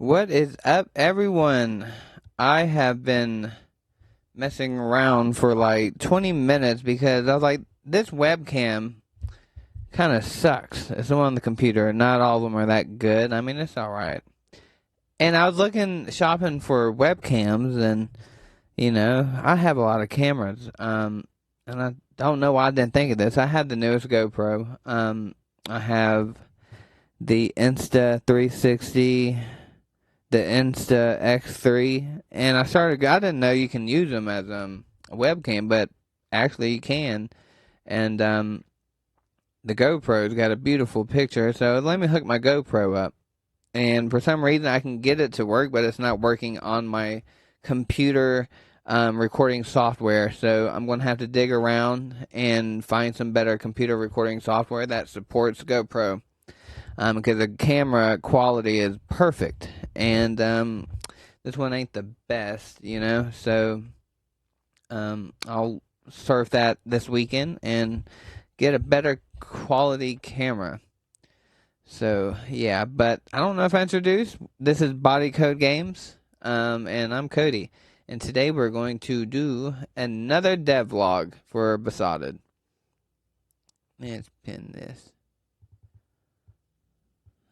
What is up, everyone? I have been messing around for like 20 minutes because I was like, this webcam kind of sucks. It's the one on the computer. Not all of them are that good. I mean, it's alright. And I was shopping for webcams, and I have a lot of cameras. And I don't know why I didn't think of this. I have the newest GoPro. I have the Insta 360, the Insta X3, and I didn't know you can use them as a webcam, but actually you can. And the GoPro's got a beautiful picture, so let me hook my GoPro up. And for some reason I can get it to work, but it's not working on my computer recording software. So I'm going to have to dig around and find some better computer recording software that supports GoPro. Because the camera quality is perfect, and this one ain't the best, So I'll surf that this weekend and get a better quality camera. So yeah, but I don't know if I introduced. This is Body Code Games, and I'm Cody, and today we're going to do another devlog for Besotted. Let's pin this.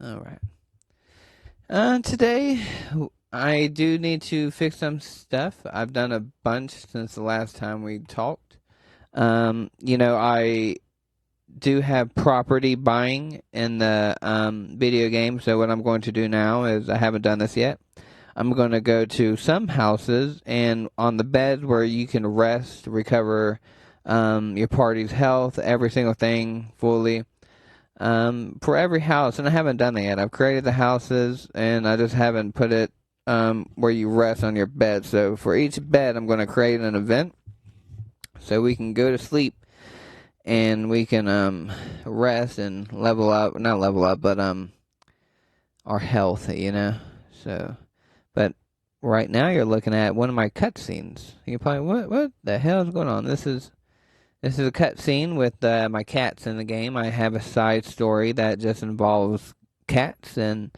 All right. Today I do need to fix some stuff. I've done a bunch since the last time we talked. I do have property buying in the video game. So what I'm going to do now is, I haven't done this yet. I'm going to go to some houses, and on the beds where you can rest, recover your party's health, every single thing fully. For every house, and I haven't done that yet. I've created the houses, and I just haven't put it where you rest on your bed. So for each bed, I'm going to create an event so we can go to sleep and we can rest and level up. Not level up, but our health, So, but right now you're looking at one of my cutscenes. You're probably, what the hell is going on? This is a cutscene with my cats in the game. I have a side story that just involves cats and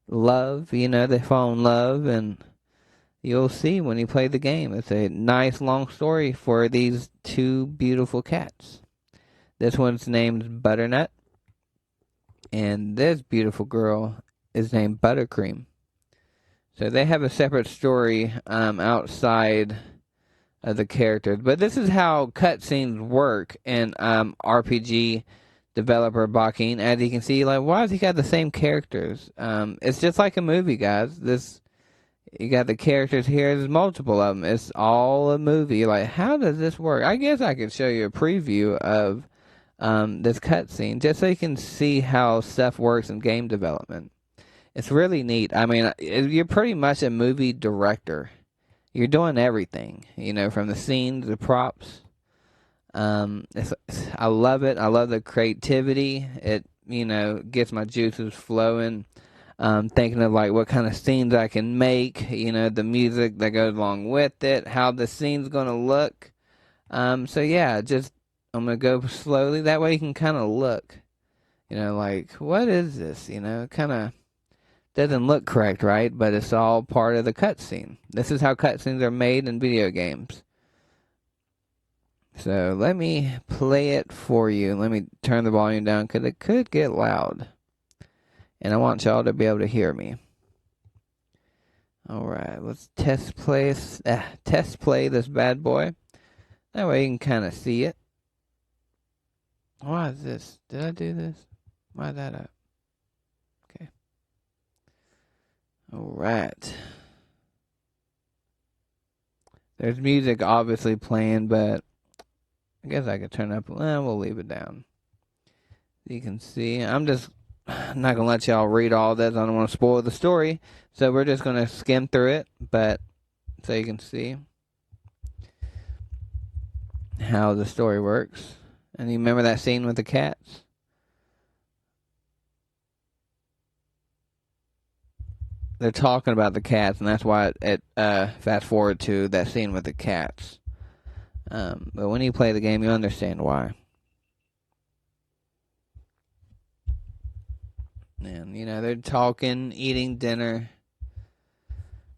love. They fall in love, and you'll see when you play the game. It's a nice long story for these two beautiful cats. This one's named Butternut, and this beautiful girl is named Buttercream. So they have a separate story outside of the characters. But this is how cutscenes work in RPG developer Bakin. As you can see, like, why has he got the same characters? It's just like a movie, guys. You got the characters here. There's multiple of them. It's all a movie. Like, how does this work? I guess I could show you a preview of this cutscene just so you can see how stuff works in game development. It's really neat. I mean, you're pretty much a movie director. You're doing everything, from the scenes, the props. I love it. I love the creativity. It, gets my juices flowing. Thinking of like what kind of scenes I can make, the music that goes along with it, how the scene's gonna look. So yeah, I'm gonna go slowly. That way you can kind of look, like, what is this? Kind of doesn't look correct, right? But it's all part of the cutscene. This is how cutscenes are made in video games. So let me play it for you. Let me turn the volume down because it could get loud. And I want y'all to be able to hear me. Alright, let's test play this bad boy. That way you can kind of see it. Why is this? Did I do this? Why is that up? Okay. Alright. There's music obviously playing, but I guess I could turn it up. We'll leave it down. You can see, I'm just not going to let y'all read all this. I don't want to spoil the story. So we're just going to skim through it, but so you can see how the story works. And you remember that scene with the cats? They're talking about the cats, and that's why it fast forward to that scene with the cats. But when you play the game, you understand why. And, they're talking, eating dinner.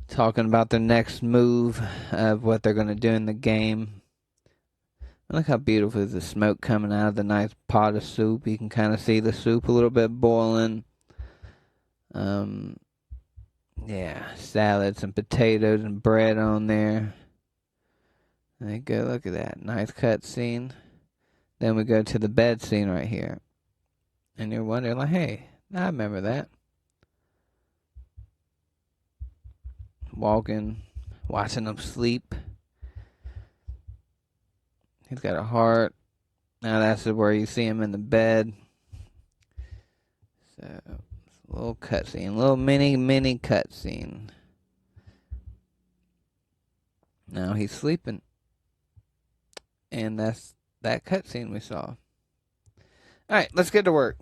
talking about their next move of what they're going to do in the game. Look how beautiful is the smoke coming out of the nice pot of soup. You can kind of see the soup a little bit boiling. Yeah, salad, some potatoes and bread on there. There you go, look at that. Nice cut scene. Then we go to the bed scene right here. And you're wondering, like, hey, I remember that. Walking, watching them sleep. He's got a heart. Now that's where you see him in the bed. So, a little cutscene, little mini cutscene. Now he's sleeping, and that's that cutscene we saw. All right, let's get to work.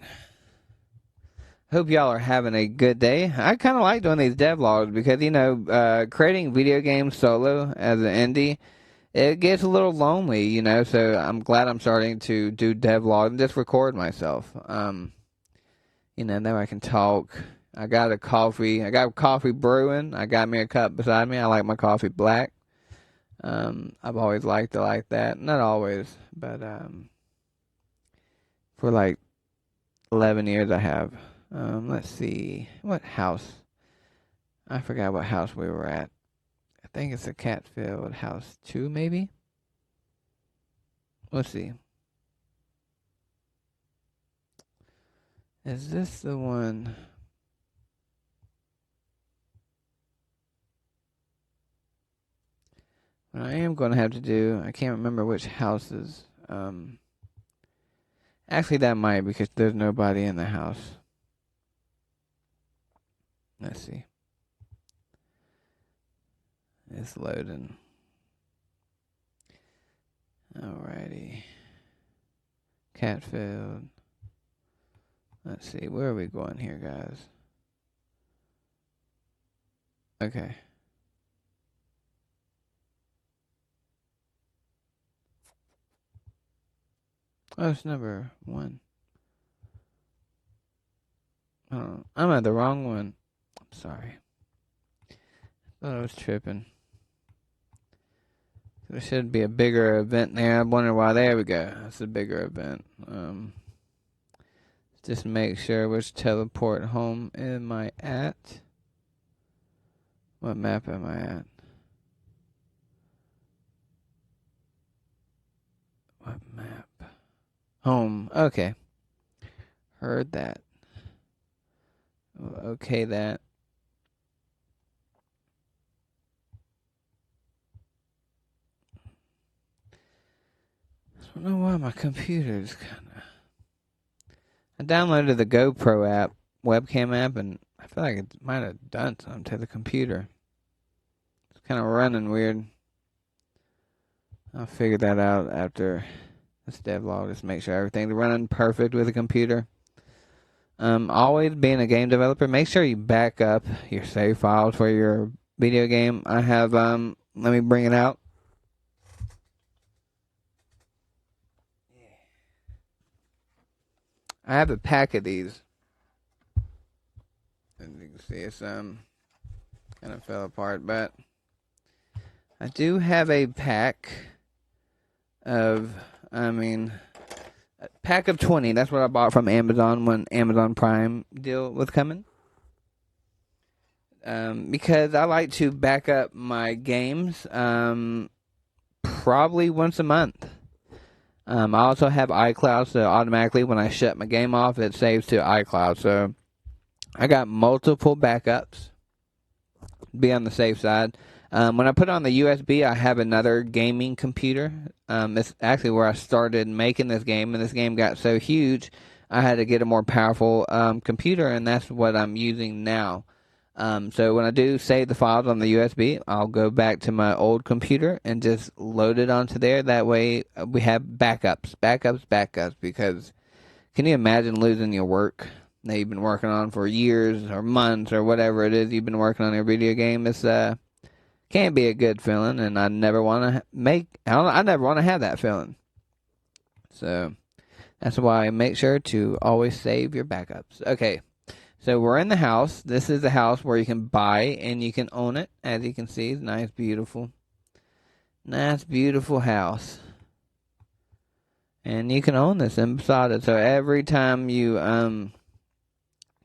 Hope y'all are having a good day. I kind of like doing these devlogs because, creating video games solo as an indie, it gets a little lonely, so I'm glad I'm starting to do devlog and just record myself. Now I can talk. I got coffee brewing. I got me a cup beside me. I like my coffee black. I've always liked it like that. Not always, but for like 11 years I have. Let's see. What house? I forgot what house we were at. I think it's a Catfield house 2, maybe? Let's see. Is this the one? What I am going to have to do, I can't remember which houses. Actually, that might, because there's nobody in the house. Let's see. It's loading. Alrighty. Catfield. Let's see, where are we going here, guys? Okay. Oh, it's number 1. Oh, I'm at the wrong one. I'm sorry. Thought I was tripping. There should be a bigger event there. I'm wondering why. There we go. That's a bigger event. Just make sure which teleport home am I at. What map am I at? What map? Home. Okay. Heard that. Okay, that. I don't know why my computer is kind of... I downloaded the GoPro app, webcam app, and I feel like it might have done something to the computer. It's kind of running weird. I'll figure that out after this devlog. Just make sure everything's running perfect with the computer. Always being a game developer, make sure you back up your save files for your video game. I have, let me bring it out. I have a pack of these. As you can see, it's kind of fell apart, but I do have a pack of, a pack of 20. That's what I bought from Amazon when Amazon Prime deal was coming. Because I like to back up my games probably once a month. I also have iCloud, so automatically when I shut my game off, it saves to iCloud. So I got multiple backups. Be on the safe side. When I put on the USB, I have another gaming computer. It's actually where I started making this game, and this game got so huge, I had to get a more powerful computer, and that's what I'm using now. So when I do save the files on the USB, I'll go back to my old computer and just load it onto there. That way we have backups, because can you imagine losing your work that you've been working on for years or months or whatever it is you've been working on your video game? It's can't be a good feeling, and I never want to I never want to have that feeling. So that's why I make sure to always save your backups. Okay. So we're in the house. This is the house where you can buy and you can own it. As you can see, it's nice, beautiful house. And you can own this in Besotted. So every time you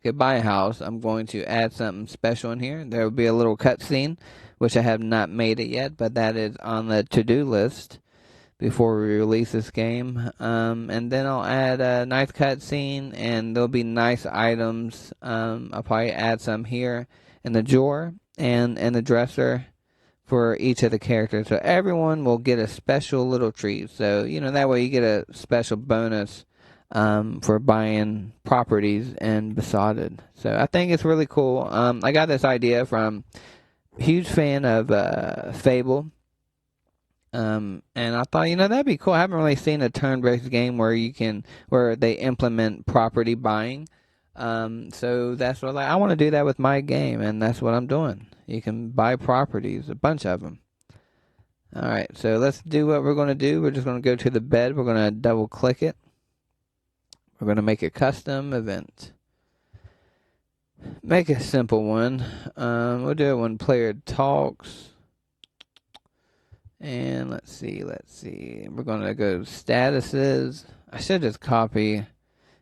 could buy a house, I'm going to add something special in here. There will be a little cutscene, which I have not made it yet, but that is on the to-do list before we release this game. And then I'll add a nice cutscene, and there'll be nice items. I'll probably add some here in the drawer and in the dresser for each of the characters. So everyone will get a special little treat. So, that way you get a special bonus for buying properties in Besotted. So I think it's really cool. I got this idea from a huge fan of Fable. And I thought, that'd be cool. I haven't really seen a turn-based game where they implement property buying. So that's what I want to do that with my game, and that's what I'm doing. You can buy properties, a bunch of them. All right, so let's do what we're going to do. We're just going to go to the bed. We're going to double-click it. We're going to make a custom event. Make a simple one. We'll do it when player talks. And let's see. We're going to go to statuses. I should just copy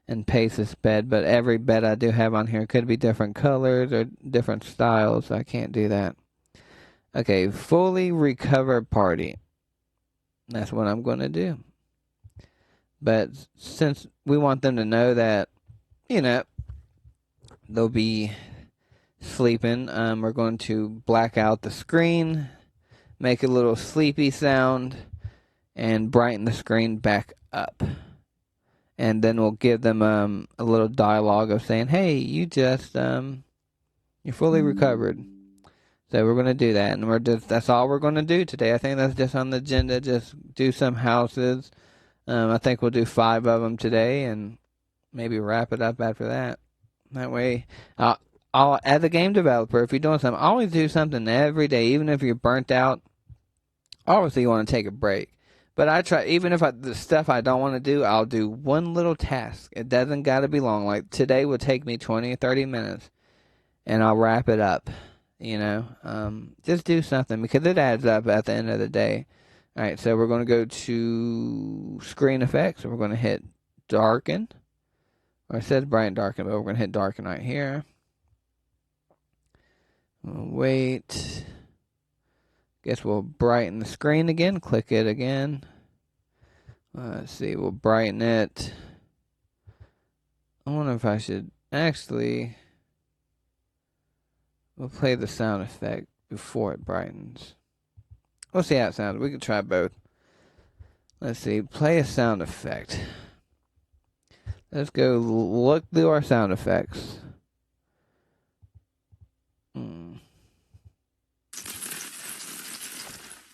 and paste this bed, but every bed I do have on here could be different colors or different styles, so I can't do that. Okay, fully recovered party. That's what I'm going to do. But since we want them to know that, they'll be sleeping, we're going to black out the screen, make a little sleepy sound, and brighten the screen back up. And then we'll give them a little dialogue of saying, hey, you just, you're fully recovered. So we're going to do that. And that's all we're going to do today. I think that's just on the agenda. Just do some houses. I think we'll do 5 of them today and maybe wrap it up after that. That way, as a game developer, if you're doing something, always do something every day, even if you're burnt out. Obviously, you want to take a break. But I try, even if the stuff I don't want to do, I'll do one little task. It doesn't got to be long. Like today will take me 20 or 30 minutes, and I'll wrap it up. Just do something because it adds up at the end of the day. All right, so we're going to go to screen effects. So we're going to hit darken. Or it says bright and darken, but we're going to hit darken right here. We'll wait. Guess we'll brighten the screen again. Click it again. Let's see, we'll brighten it. I wonder if I should actually... We'll play the sound effect before it brightens. We'll see how it sounds. We can try both. Let's see. Play a sound effect. Let's go look through our sound effects.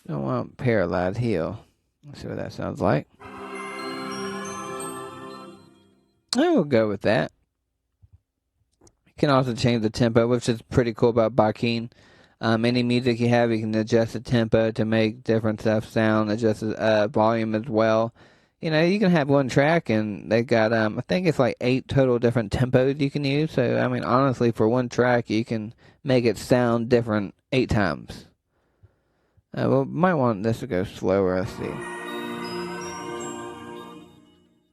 Don't want Paralyzed Heal. Let's see what that sounds like. I will go with that. You can also change the tempo, which is pretty cool about Bakeen. Any music you have, you can adjust the tempo to make different stuff sound, adjust the volume as well. You can have one track, and they got, I think it's like 8 total different tempos you can use. So, honestly, for one track, you can make it sound different 8 times. Might want this to go slower, let's see.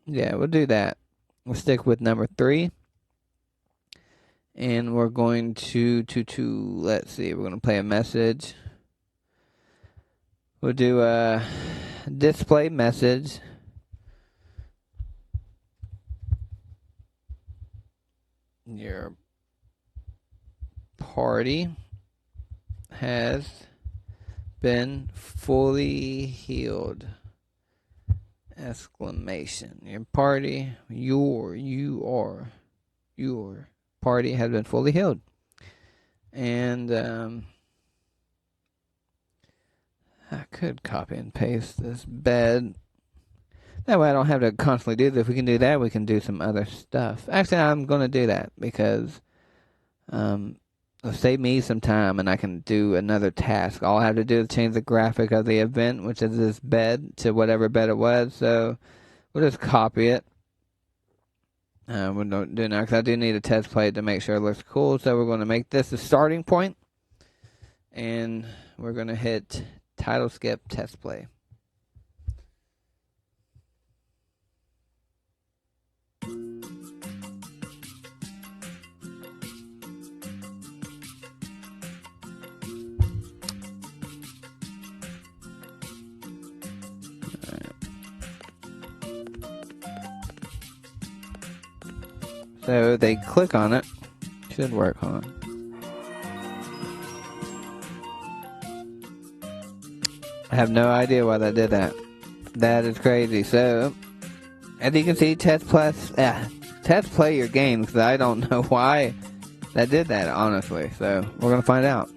Yeah, we'll do that. We'll stick with number 3. And we're going to let's see, we're going to play a message. We'll do a display message. Your party has been fully healed. Exclamation. Your party, your party has been fully healed. And I could copy and paste this bed. That way I don't have to constantly do this. If we can do that, we can do some other stuff. Actually, I'm going to do that because it'll save me some time and I can do another task. All I have to do is change the graphic of the event, which is this bed, to whatever bed it was. So we'll just copy it. We're not doing that because I do need a test play to make sure it looks cool. So we're going to make this the starting point, and we're going to hit title skip test play. So they click on it. Should work, huh? I have no idea why that did that. That is crazy. So, as you can see, test play your game, because I don't know why that did that, honestly. So, we're going to find out.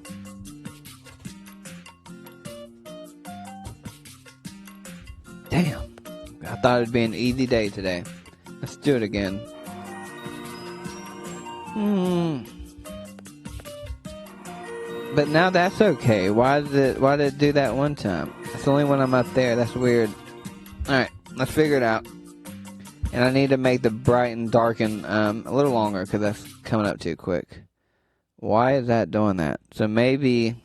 Damn. I thought it'd be an easy day today. Let's do it again. But now that's okay. Why did it do that one time? It's only when I'm up there. That's weird. Alright, let's figure it out. And I need to make the bright and darken a little longer because that's coming up too quick. Why is that doing that? So maybe it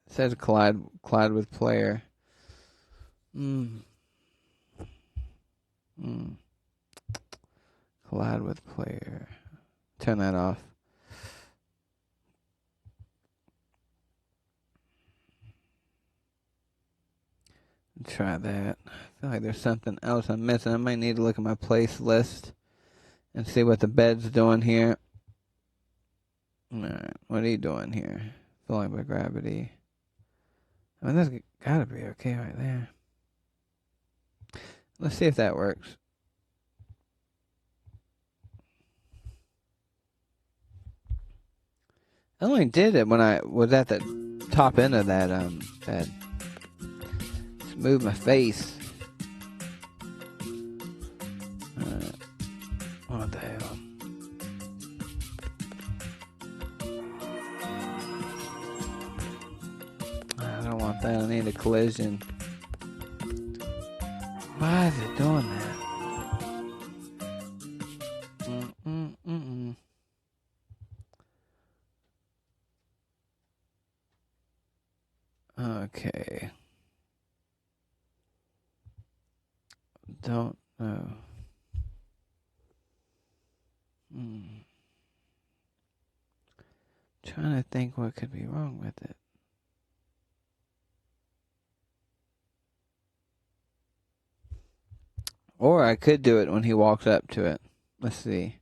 says collide with player. Collide with player. Turn that off. Try that. I feel like there's something else I'm missing. I might need to look at my place list and see what the bed's doing here. Alright, what are you doing here? Falling by gravity. I mean, that's gotta be okay right there. Let's see if that works. I only did it when I was at the top end of that bed. Just move my face. What the hell? I don't want that. I need a collision. Why is it doing that? Okay. Don't know. Trying to think what could be wrong with it. Or I could do it when he walks up to it. Let's see.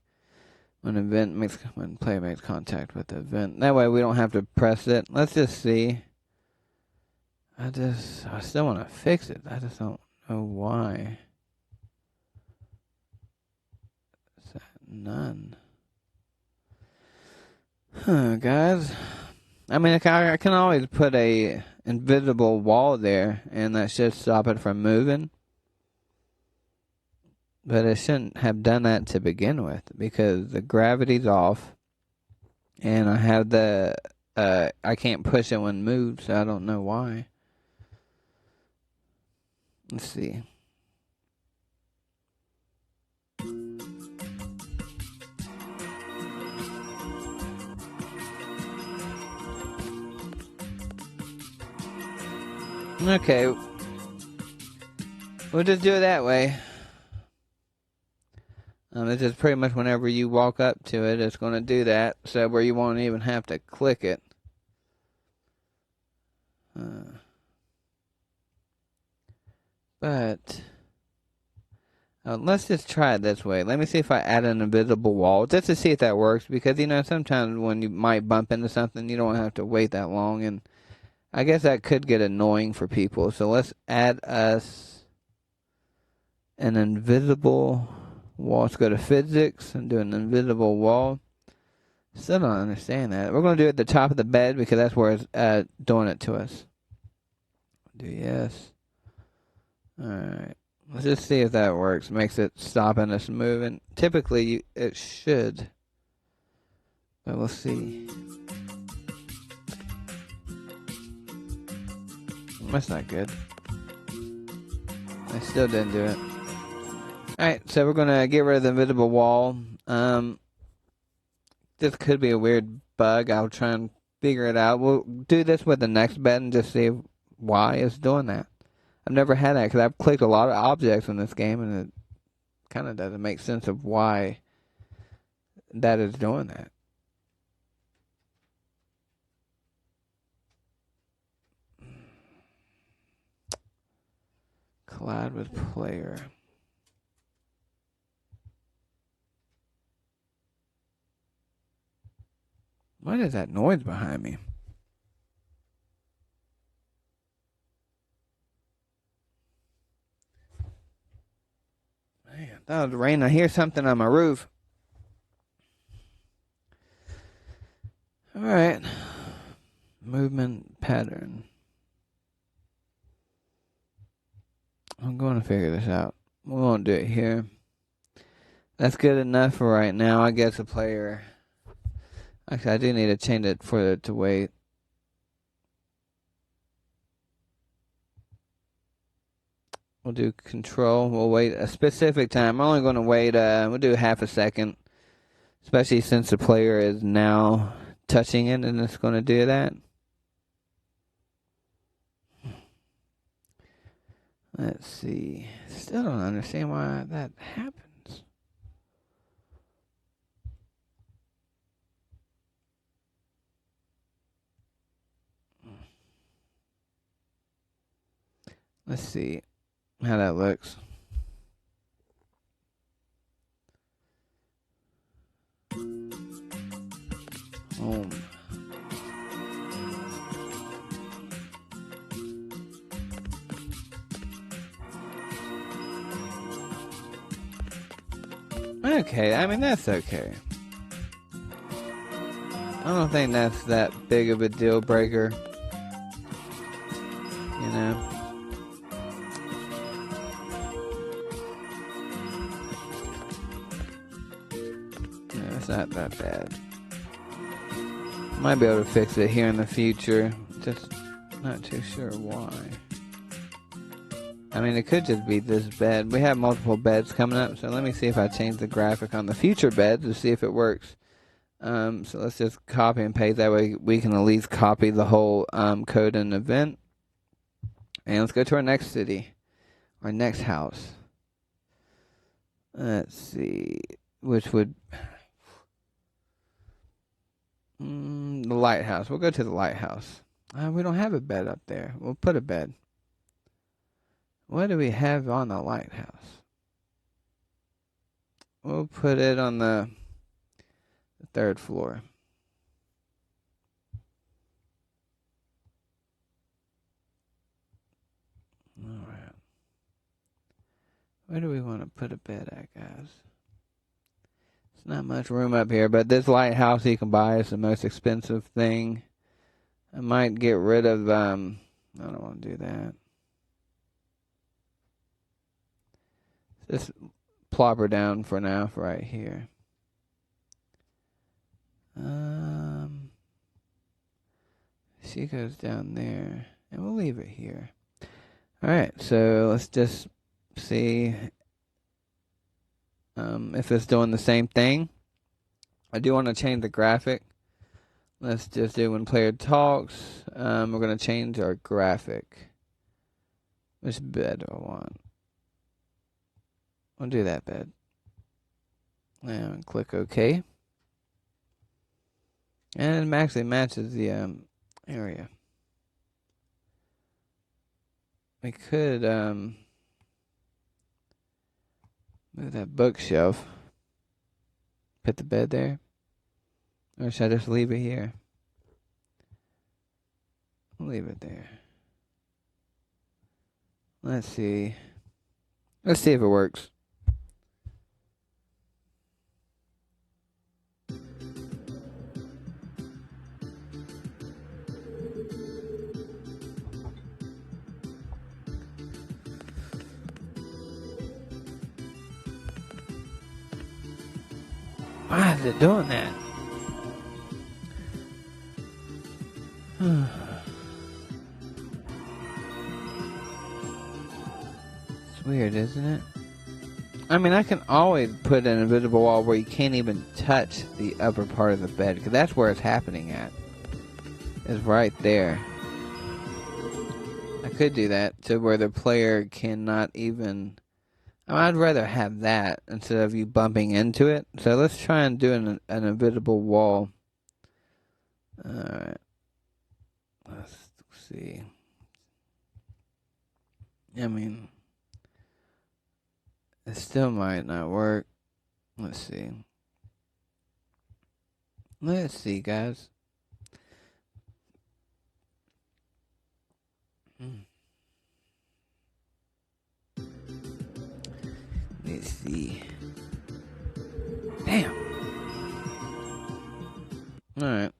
When player makes contact with the event. That way we don't have to press it. Let's just see. I still want to fix it. I just don't know why. None. Guys. I mean, I can always put a invisible wall there, and that should stop it from moving. But it shouldn't have done that to begin with, because the gravity's off, and I have I can't push it when moved, so I don't know why. Let's see. Okay. We'll just do it that way. It's just pretty much whenever you walk up to it, it's going to do that. So where you won't even have to click it. But let's just try it this way. Let me see if I add an invisible wall just to see if that works. Because, sometimes when you might bump into something, you don't have to wait that long. And I guess that could get annoying for people. So let's add us an invisible wall. Let's go to physics and do an invisible wall. Still don't understand that. We're going to do it at the top of the bed because that's where it's doing it to us. Do yes. Alright. Let's just see if that works. Makes it stopping us moving. Typically, it should. But we'll see. That's not good. I still didn't do it. Alright, so we're gonna get rid of the invisible wall. This could be a weird bug. I'll try and figure it out. We'll do this with the next bed and just see why it's doing that. I've never had that because I've clicked a lot of objects in this game and it kind of doesn't make sense of why that is doing that. Collide with player. What is that noise behind me? Man, that was rain. I hear something on my roof. Alright. Movement pattern. I'm going to figure this out. We won't do it here. That's good enough for right now. I guess a player... Actually, I do need to change it for it to wait. We'll do control. We'll wait a specific time. I'm only going to wait, we'll do half a second. Especially since the player is now touching it and it's going to do that. Let's see. Still don't understand why that happens. Let's see how that looks. Home. Okay, I mean, that's okay. I don't think that's that big of a deal breaker. You know? Yeah, it's not that bad. Might be able to fix it here in the future. Just not too sure why. I mean, it could just be this bed. We have multiple beds coming up, so let me see if I change the graphic on the future beds to see if it works. So let's just copy and paste. That way we can at least copy the whole code and event. And let's go to our next city. Our next house. Let's see. Which would... the lighthouse. We'll go to the lighthouse. We don't have a bed up there. We'll put a bed. What do we have on the lighthouse? We'll put it on the third floor. Alright. Where do we want to put a bed at, guys? There's not much room up here, but this lighthouse you can buy is the most expensive thing. I might get rid of, I don't want to do that. Just plop her down for now, for right here. She goes down there, and we'll leave it here. Alright, so let's just see if it's doing the same thing. I do want to change the graphic. Let's just do when player talks. We're going to change our graphic. Which bed do I want? I'll do that bed. And click OK. And it actually matches the area. We could move that bookshelf. Put the bed there. Or should I just leave it here? Leave it there. Let's see. Let's see if it works. Why is it doing that? It's weird, isn't it? I mean, I can always put an invisible wall where you can't even touch the upper part of the bed, because that's where it's happening at. It's right there. I could do that to where the player cannot even... I'd rather have that instead of you bumping into it. So let's try and do an invisible wall. Alright. Let's see. I mean, it still might not work. Let's see. Let's see, guys. Let's see. Damn. Alright.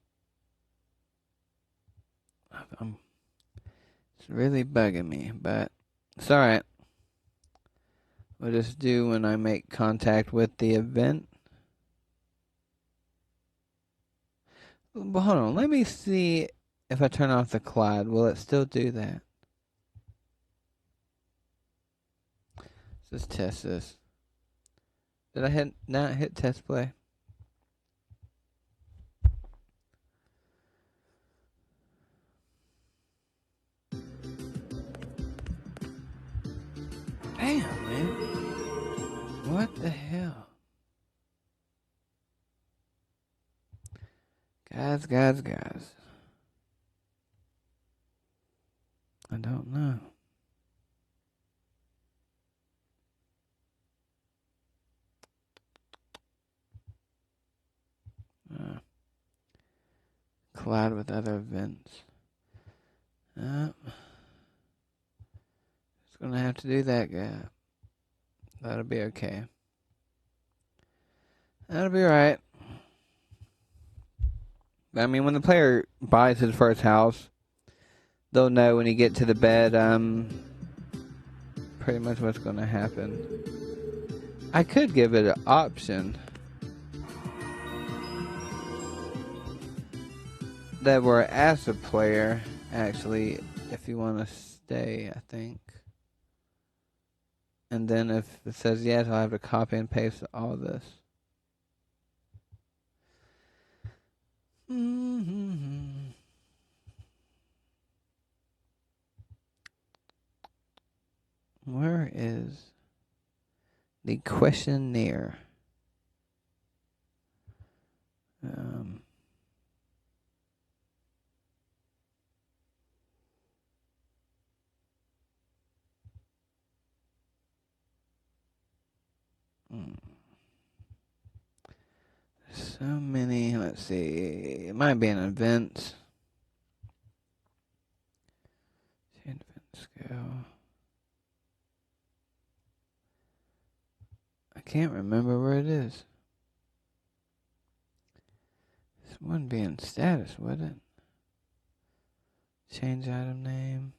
It's really bugging me, but it's alright. We'll just do when I make contact with the event. But hold on, let me see if I turn off the cloud. Will it still do that? Let's test this. Did I not hit test play? Damn, man. What the hell? Guys. I don't know. Collide with other events. It's gonna have to do that, guy. That'll be okay. That'll be right. I mean, when the player buys his first house, they'll know when you get to the bed, pretty much what's gonna happen. I could give it an option that we're as a player, actually, if you want to stay, I think. And then if it says yes, I'll have to copy and paste all this. Where is the questionnaire? So many. Let's see. It might be an event. Events go. I can't remember where it is. This wouldn't be in status, would it? Change item name.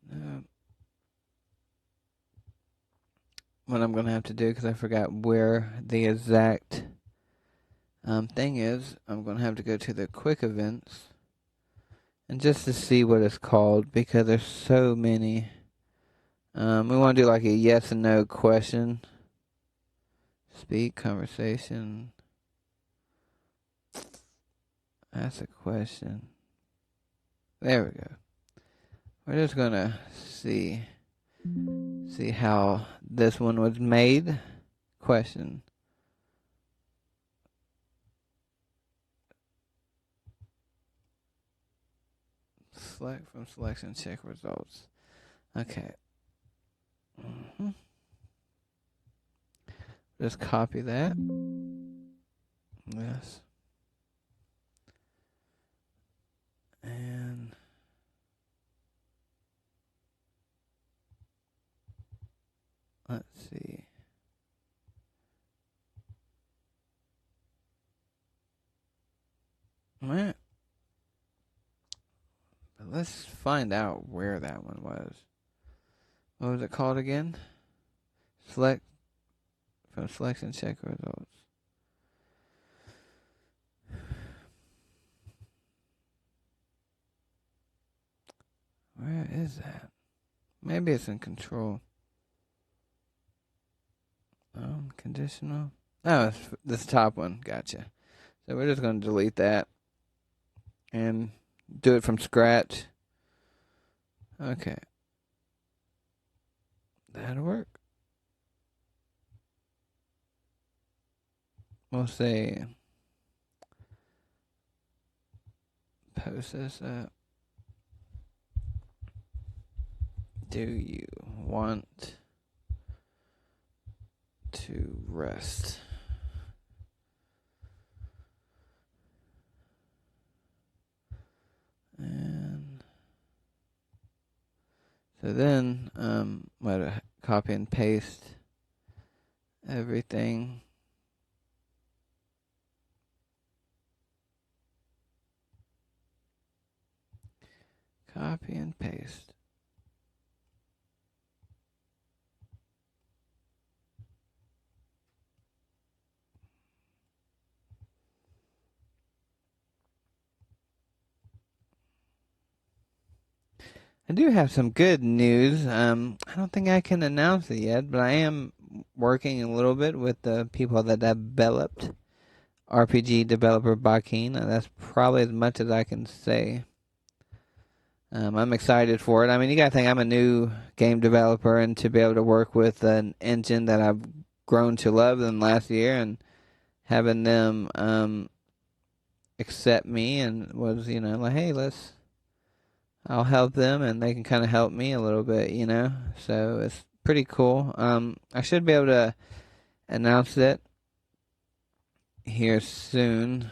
No. What I'm going to have to do, because I forgot where the exact thing is, I'm going to have to go to the quick events. And just to see what it's called, because there's so many. We want to do like a yes and no question. Speak, conversation. Ask a question. There we go. We're just going to see how this one was made. Question. Select from selection, check results. Okay. Just copy that. Yes. And let's see. Alright. Let's find out where that one was. What was it called again? Select from selection, check results. Where is that? Maybe it's in control. Conditional. Oh, it's this top one. Gotcha. So we're just going to delete that and do it from scratch. Okay. That'll work. We'll say post this up. Do you want to rest? And so then I'm going to copy and paste everything. Copy and paste. I do have some good news. I don't think I can announce it yet, but I am working a little bit with the people that developed RPG developer Bakin. That's probably as much as I can say. I'm excited for it. I mean, you gotta think I'm a new game developer, and to be able to work with an engine that I've grown to love in last year, and having them accept me, and was like, hey, I'll help them, and they can kind of help me a little bit, So it's pretty cool. I should be able to announce it here soon.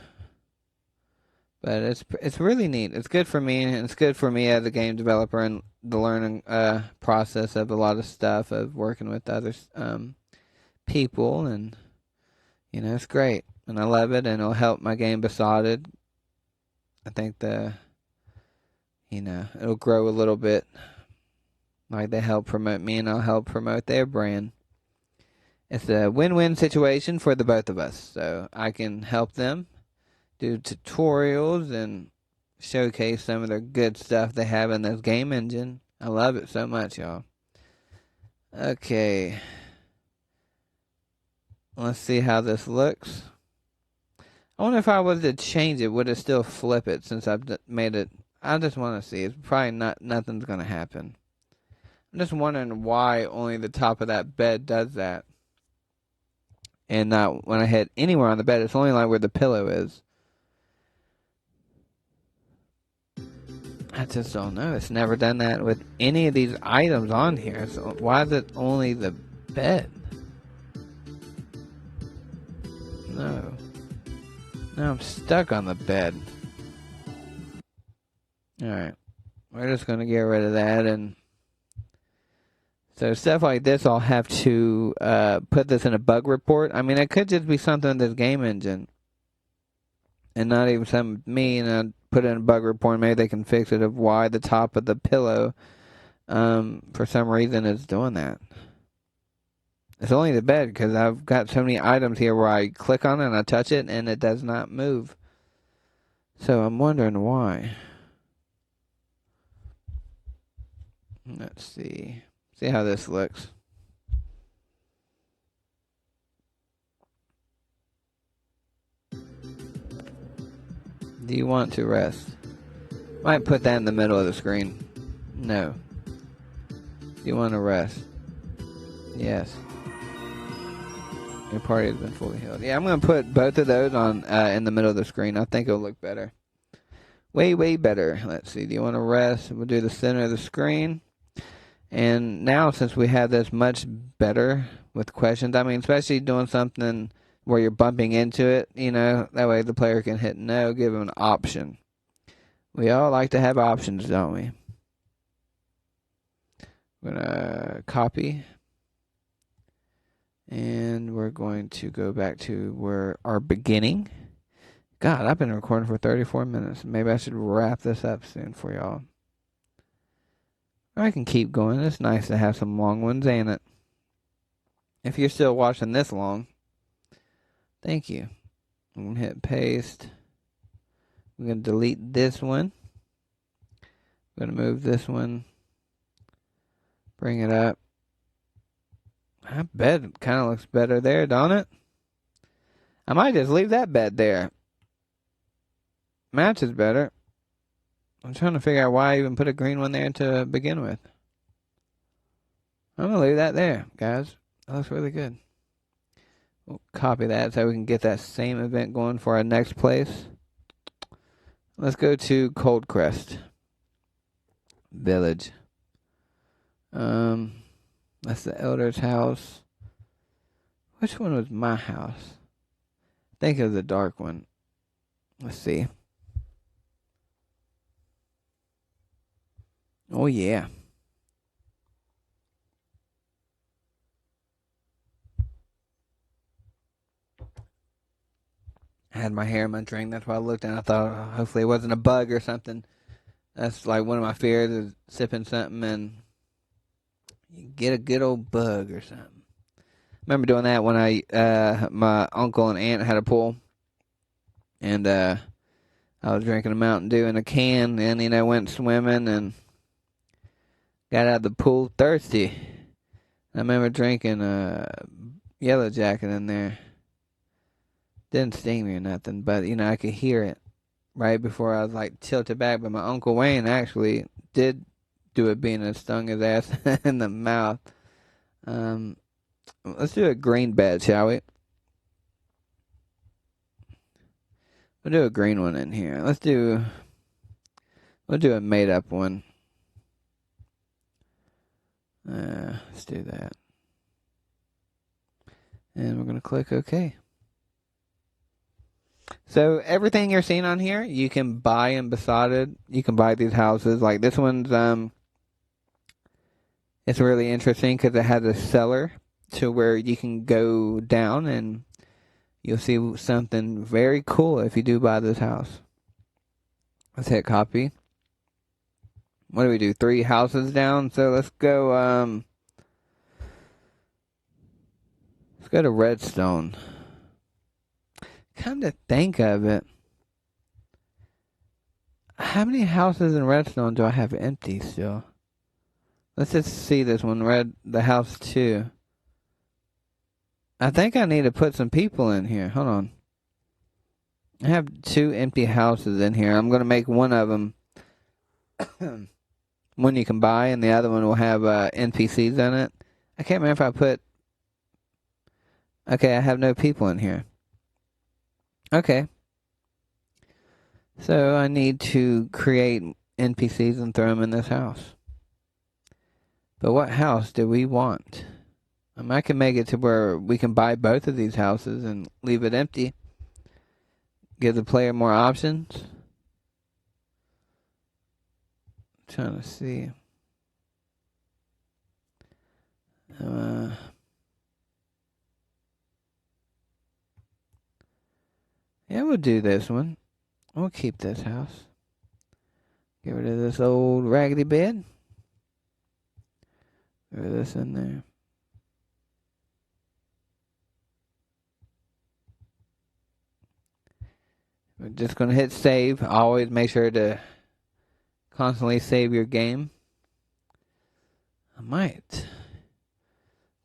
But it's really neat. It's good for me, and it's good for me as a game developer and the learning process of a lot of stuff of working with other people, and it's great, and I love it, and it'll help my game Besotted. I think it'll grow a little bit. Like they help promote me, and I'll help promote their brand. It's a win-win situation for the both of us. So I can help them do tutorials and showcase some of the good stuff they have in this game engine. I love it so much, y'all. Okay. Let's see how this looks. I wonder if I was to change it, would it still flip it since I've made it? I just want to see. It's probably nothing's going to happen. I'm just wondering why only the top of that bed does that. And not when I hit anywhere on the bed. It's only like where the pillow is. I just don't know. It's never done that with any of these items on here. So why is it only the bed? No. Now I'm stuck on the bed. Alright. We're just going to get rid of that. And so stuff like this, I'll have to put this in a bug report. I mean, it could just be something in this game engine. And not even something me, and I'd put it in a bug report, and maybe they can fix it of why the top of the pillow, for some reason, is doing that. It's only the bed, because I've got so many items here where I click on it, and I touch it, and it does not move. So I'm wondering why. Let's see. See how this looks. Do you want to rest? Might put that in the middle of the screen. No. Do you want to rest? Yes. Your party has been fully healed. Yeah, I'm going to put both of those on in the middle of the screen. I think it'll look better. Way, way better. Let's see. Do you want to rest? We'll do the center of the screen. And now, since we have this much better with questions, I mean, especially doing something where you're bumping into it, that way the player can hit no, give them an option. We all like to have options, don't we? We're going to copy. And we're going to go back to our beginning. God, I've been recording for 34 minutes. Maybe I should wrap this up soon for y'all. I can keep going. It's nice to have some long ones, ain't it? If you're still watching this long, thank you. I'm going to hit paste. I'm going to delete this one. I'm going to move this one. Bring it up. I bet it kind of looks better there, don't it? I might just leave that bed there. Matches better. I'm trying to figure out why I even put a green one there to begin with. I'm going to leave that there, guys. That looks really good. We'll copy that so we can get that same event going for our next place. Let's go to Cold Crest Village. That's the elder's house. Which one was my house? I think it was the dark one. Let's see. Oh, yeah. I had my hair in my drink. That's why I looked and I thought, oh, hopefully it wasn't a bug or something. That's like one of my fears is sipping something and you get a good old bug or something. I remember doing that when my uncle and aunt had a pool. And I was drinking a Mountain Dew in a can and, went swimming and got out of the pool thirsty. I remember drinking a Yellow Jacket in there. Didn't sting me or nothing, but, I could hear it right before I was, tilted back. But my Uncle Wayne actually did do it being it stung his ass in the mouth. Let's do a green bed, shall we? We'll do a green one in here. We'll do a made-up one. Let's do that. And we're going to click OK. So everything you're seeing on here, you can buy in Besotted. You can buy these houses. Like this one's, it's really interesting because it has a cellar to where you can go down and you'll see something very cool if you do buy this house. Let's hit copy. What do we do? 3 houses down. So let's go to Redstone. Come to think of it, how many houses in Redstone do I have empty still? Let's just see this one. The house 2. I think I need to put some people in here. Hold on. I have 2 empty houses in here. I'm going to make one of them one you can buy, and the other one will have NPCs in it. I can't remember if I put... Okay, I have no people in here. Okay. So I need to create NPCs and throw them in this house. But what house do we want? I can make it to where we can buy both of these houses and leave it empty. Give the player more options. Trying to see. Yeah, we'll do this one. We'll keep this house. Get rid of this old raggedy bed. Throw this in there. We're just going to hit save. Always make sure to constantly save your game. I might.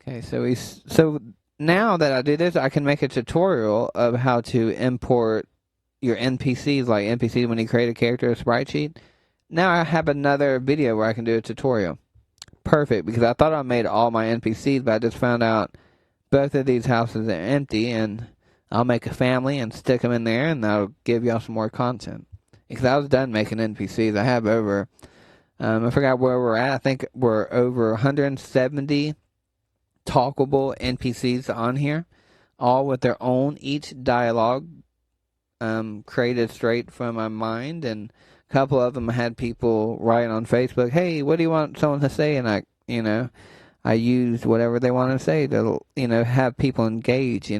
Okay, so now that I do this, I can make a tutorial of how to import your NPCs, like NPCs when you create a character, a sprite sheet. Now I have another video where I can do a tutorial. Perfect, because I thought I made all my NPCs, but I just found out both of these houses are empty, and I'll make a family and stick them in there, and that'll give y'all some more content. Because I was done making NPCs. I have over, I forgot where we're at. I think we're over 170 talkable NPCs on here, all with their own each dialogue created straight from my mind, and a couple of them had people write on Facebook, hey, what do you want someone to say? And I used whatever they want to say to have people engage.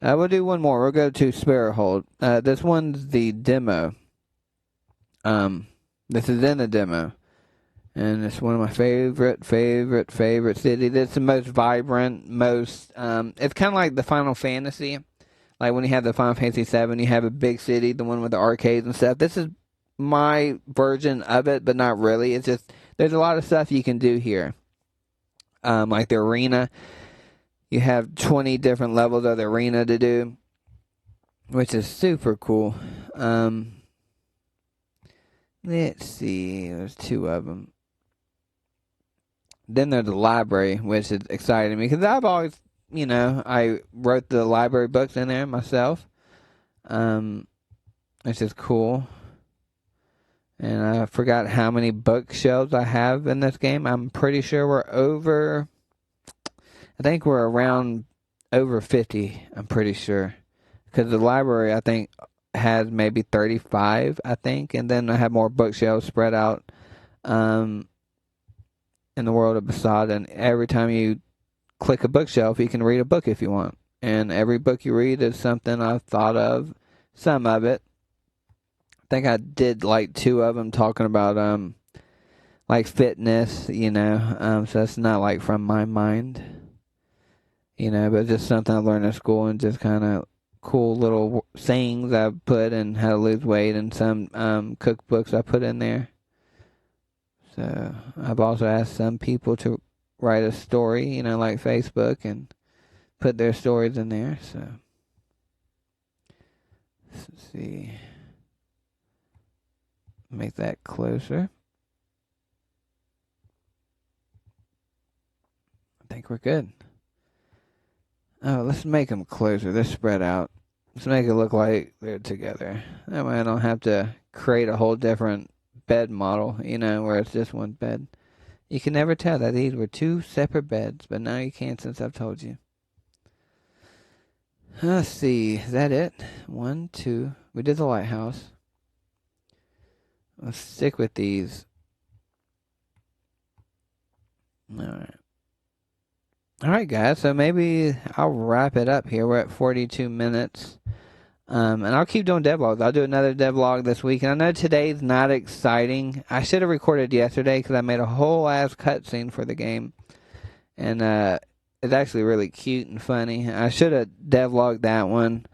We'll do one more. We'll go to Sparrowhold. This one's the demo. This is in the demo. And it's one of my favorite cities. It's the most vibrant, most, it's kind of like the Final Fantasy. Like when you have the Final Fantasy 7, you have a big city, the one with the arcades and stuff. This is my version of it, but not really. It's just, there's a lot of stuff you can do here. Like the arena. You have 20 different levels of the arena to do, which is super cool. Let's see, there's 2 of them. Then there's the library, which is exciting me because I've always, I wrote the library books in there myself. Which is cool. And I forgot how many bookshelves I have in this game. I'm pretty sure I think we're around over 50, I'm pretty sure. Because the library, I think, has maybe 35, I think. And then I have more bookshelves spread out in the world of Besotted. And every time you click a bookshelf, you can read a book if you want. And every book you read is something I've thought of. Some of it. I think I did like 2 of them talking about like fitness, so it's not like from my mind. But just something I learned at school and just kind of cool little sayings I put and how to lose weight and some cookbooks I put in there. So I've also asked some people to write a story, like Facebook and put their stories in there. So let's see. Make that closer. I think we're good. Oh, let's make them closer. They're spread out. Let's make it look like they're together. That way I don't have to create a whole different bed model, where it's just one bed. You can never tell that these were 2 separate beds, but now you can since I've told you. Let's see. Is that it? 1, 2. We did the lighthouse. Let's stick with these. Alright, guys, so maybe I'll wrap it up here. We're at 42 minutes. And I'll keep doing devlogs. I'll do another devlog this week. And I know today's not exciting. I should have recorded yesterday because I made a whole ass cutscene for the game. And it's actually really cute and funny. I should have devlogged that one,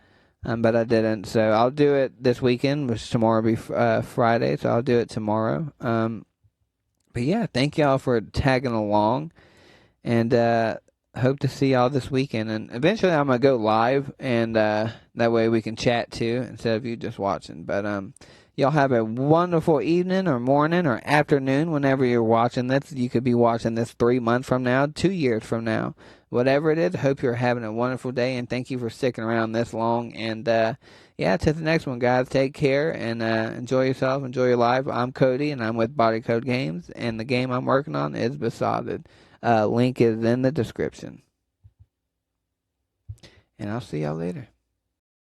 but I didn't. So I'll do it this weekend, which tomorrow will be Friday. So I'll do it tomorrow. But yeah, thank y'all for tagging along. And hope to see y'all this weekend. And eventually I'm going to go live, and that way we can chat too instead of you just watching. But y'all have a wonderful evening or morning or afternoon whenever you're watching this. You could be watching this 3 months from now, 2 years from now. Whatever it is, hope you're having a wonderful day, and thank you for sticking around this long. And yeah, to the next one, guys. Take care and enjoy yourself. Enjoy your life. I'm Cody, and I'm with Body Code Games, and the game I'm working on is Besotted. Link is in the description. And I'll see y'all later.